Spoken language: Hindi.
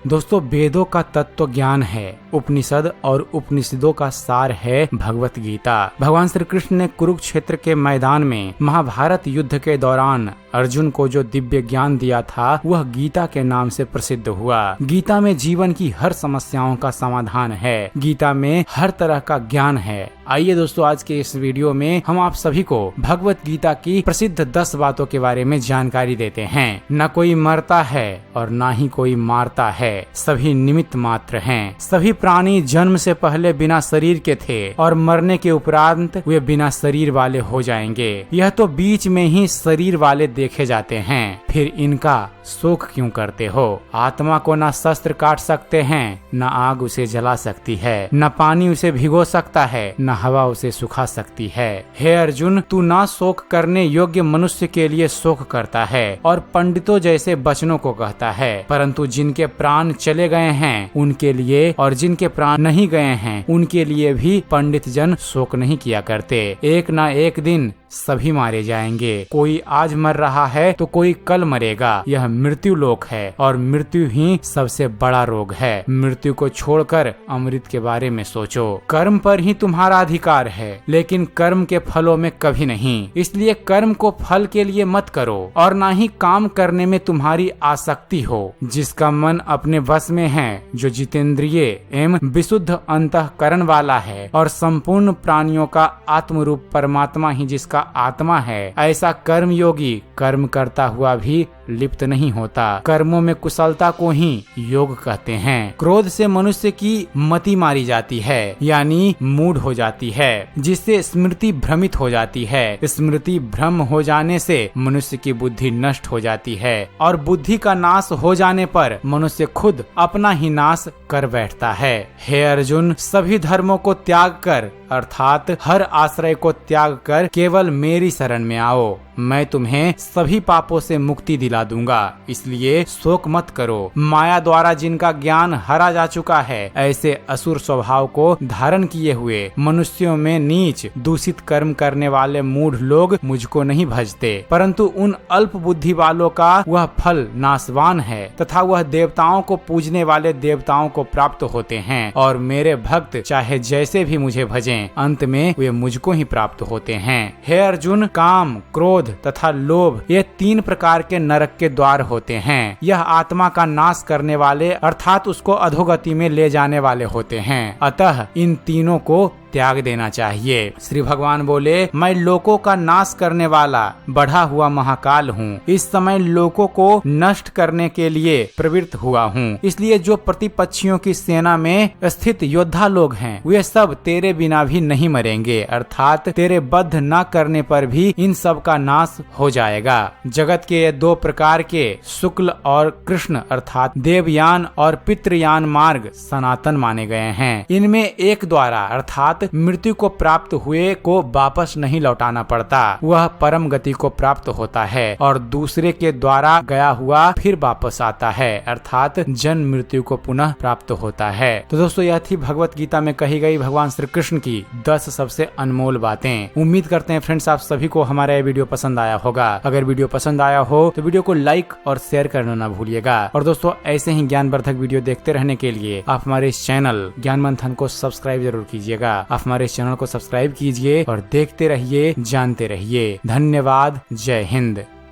दोस्तों, वेदों का तत्व ज्ञान है, उपनिषद और उपनिषदों का सार है भगवत गीता। भगवान श्री कृष्ण ने कुरुक्षेत्र के मैदान में महाभारत युद्ध के दौरान अर्जुन को जो दिव्य ज्ञान दिया था वह गीता के नाम से प्रसिद्ध हुआ। गीता में जीवन की हर समस्याओं का समाधान है। गीता में हर तरह का ज्ञान है। आइए दोस्तों, आज के इस वीडियो में हम आप सभी को भगवत गीता की प्रसिद्ध 10 बातों के बारे में जानकारी देते हैं। न कोई मरता है और न ही कोई मारता है, सभी निमित्त मात्र हैं। सभी प्राणी जन्म से पहले बिना शरीर के थे और मरने के उपरांत वे बिना शरीर वाले हो जाएंगे। यह तो बीच में ही शरीर वाले देखे जाते हैं, फिर इनका शोक क्यों करते हो? आत्मा को न शस्त्र काट सकते हैं, न आग उसे जला सकती है, न पानी उसे भिगो सकता है, न हवा उसे सुखा सकती है। हे अर्जुन, तू न शोक करने योग्य मनुष्य के लिए शोक करता है और पंडितों जैसे वचनों को कहता है, परंतु जिनके प्राण चले गए हैं उनके लिए और जिनके प्राण नहीं गए हैं उनके लिए भी पंडित जन शोक नहीं किया करते। एक न एक दिन सभी मारे जाएंगे। कोई आज मर रहा है तो कोई कल मरेगा। यह मृत्यु लोक है और मृत्यु ही सबसे बड़ा रोग है। मृत्यु को छोड़कर अमृत के बारे में सोचो। कर्म पर ही तुम्हारा अधिकार है, लेकिन कर्म के फलों में कभी नहीं। इसलिए कर्म को फल के लिए मत करो और ना ही काम करने में तुम्हारी आसक्ति हो। जिसका मन अपने वश में है, जो जितेंद्रिय एवं विशुद्ध अंतःकरण वाला है और संपूर्ण प्राणियों का आत्मरूप परमात्मा ही जिसका आत्मा है, ऐसा कर्म योगी कर्म करता हुआ भी लिप्त नहीं होता। कर्मों में कुशलता को ही योग कहते हैं। क्रोध से मनुष्य की मति मारी जाती है, यानी मूड हो जाती है, जिससे स्मृति भ्रमित हो जाती है। स्मृति भ्रम हो जाने से मनुष्य की बुद्धि नष्ट हो जाती है और बुद्धि का नाश हो जाने पर मनुष्य खुद अपना ही नाश कर बैठता है। हे अर्जुन, सभी धर्मों को त्याग कर अर्थात हर आश्रय को त्याग कर केवल मेरी शरण में आओ। मैं तुम्हें सभी पापों से मुक्ति दिला दूंगा। इसलिए शोक मत करो। माया द्वारा जिनका ज्ञान हरा जा चुका है, ऐसे असुर स्वभाव को धारण किए हुए मनुष्यों में नीच दूषित कर्म करने वाले मूढ़ लोग मुझको नहीं भजते, परंतु उन अल्प बुद्धि वालों का वह फल नाशवान है तथा वह देवताओं को पूजने वाले देवताओं को प्राप्त होते हैं। और मेरे भक्त चाहे जैसे भी मुझे भजें, अंत में वे मुझको ही प्राप्त होते हैं। हे अर्जुन, काम, क्रोध तथा लोभ ये 3 प्रकार के नरक के द्वार होते हैं। यह आत्मा का नाश करने वाले अर्थात उसको अधोगति में ले जाने वाले होते हैं। अतः इन तीनों को त्याग देना चाहिए। श्री भगवान बोले, मैं लोकों का नाश करने वाला बढ़ा हुआ महाकाल हूँ। इस समय लोकों को नष्ट करने के लिए प्रवृत्त हुआ हूँ। इसलिए जो प्रतिपक्षियों की सेना में स्थित योद्धा लोग हैं, वे सब तेरे बिना भी नहीं मरेंगे, अर्थात तेरे बद्ध न करने पर भी इन सब का नाश हो जाएगा। जगत के 2 प्रकार के शुक्ल और कृष्ण अर्थात देवयान और पितृयान मार्ग सनातन माने गए हैं। इनमें एक द्वारा अर्थात मृत्यु को प्राप्त हुए को वापस नहीं लौटाना पड़ता, वह परम गति को प्राप्त होता है, और दूसरे के द्वारा गया हुआ फिर वापस आता है, अर्थात जन्म मृत्यु को पुनः प्राप्त होता है। तो दोस्तों, यह थी भगवत गीता में कही गई भगवान श्री कृष्ण की 10 सबसे अनमोल बातें। उम्मीद करते हैं फ्रेंड्स, आप सभी को हमारा ये वीडियो पसंद आया होगा। अगर वीडियो पसंद आया हो तो वीडियो को लाइक और शेयर करना न भूलिएगा। और दोस्तों, ऐसे ही ज्ञानवर्धक वीडियो देखते रहने के लिए आप हमारे इस चैनल ज्ञान मंथन को सब्सक्राइब जरूर कीजिएगा। आप हमारे इस चैनल को सब्सक्राइब कीजिए और देखते रहिए, जानते रहिए। धन्यवाद। जय हिंद।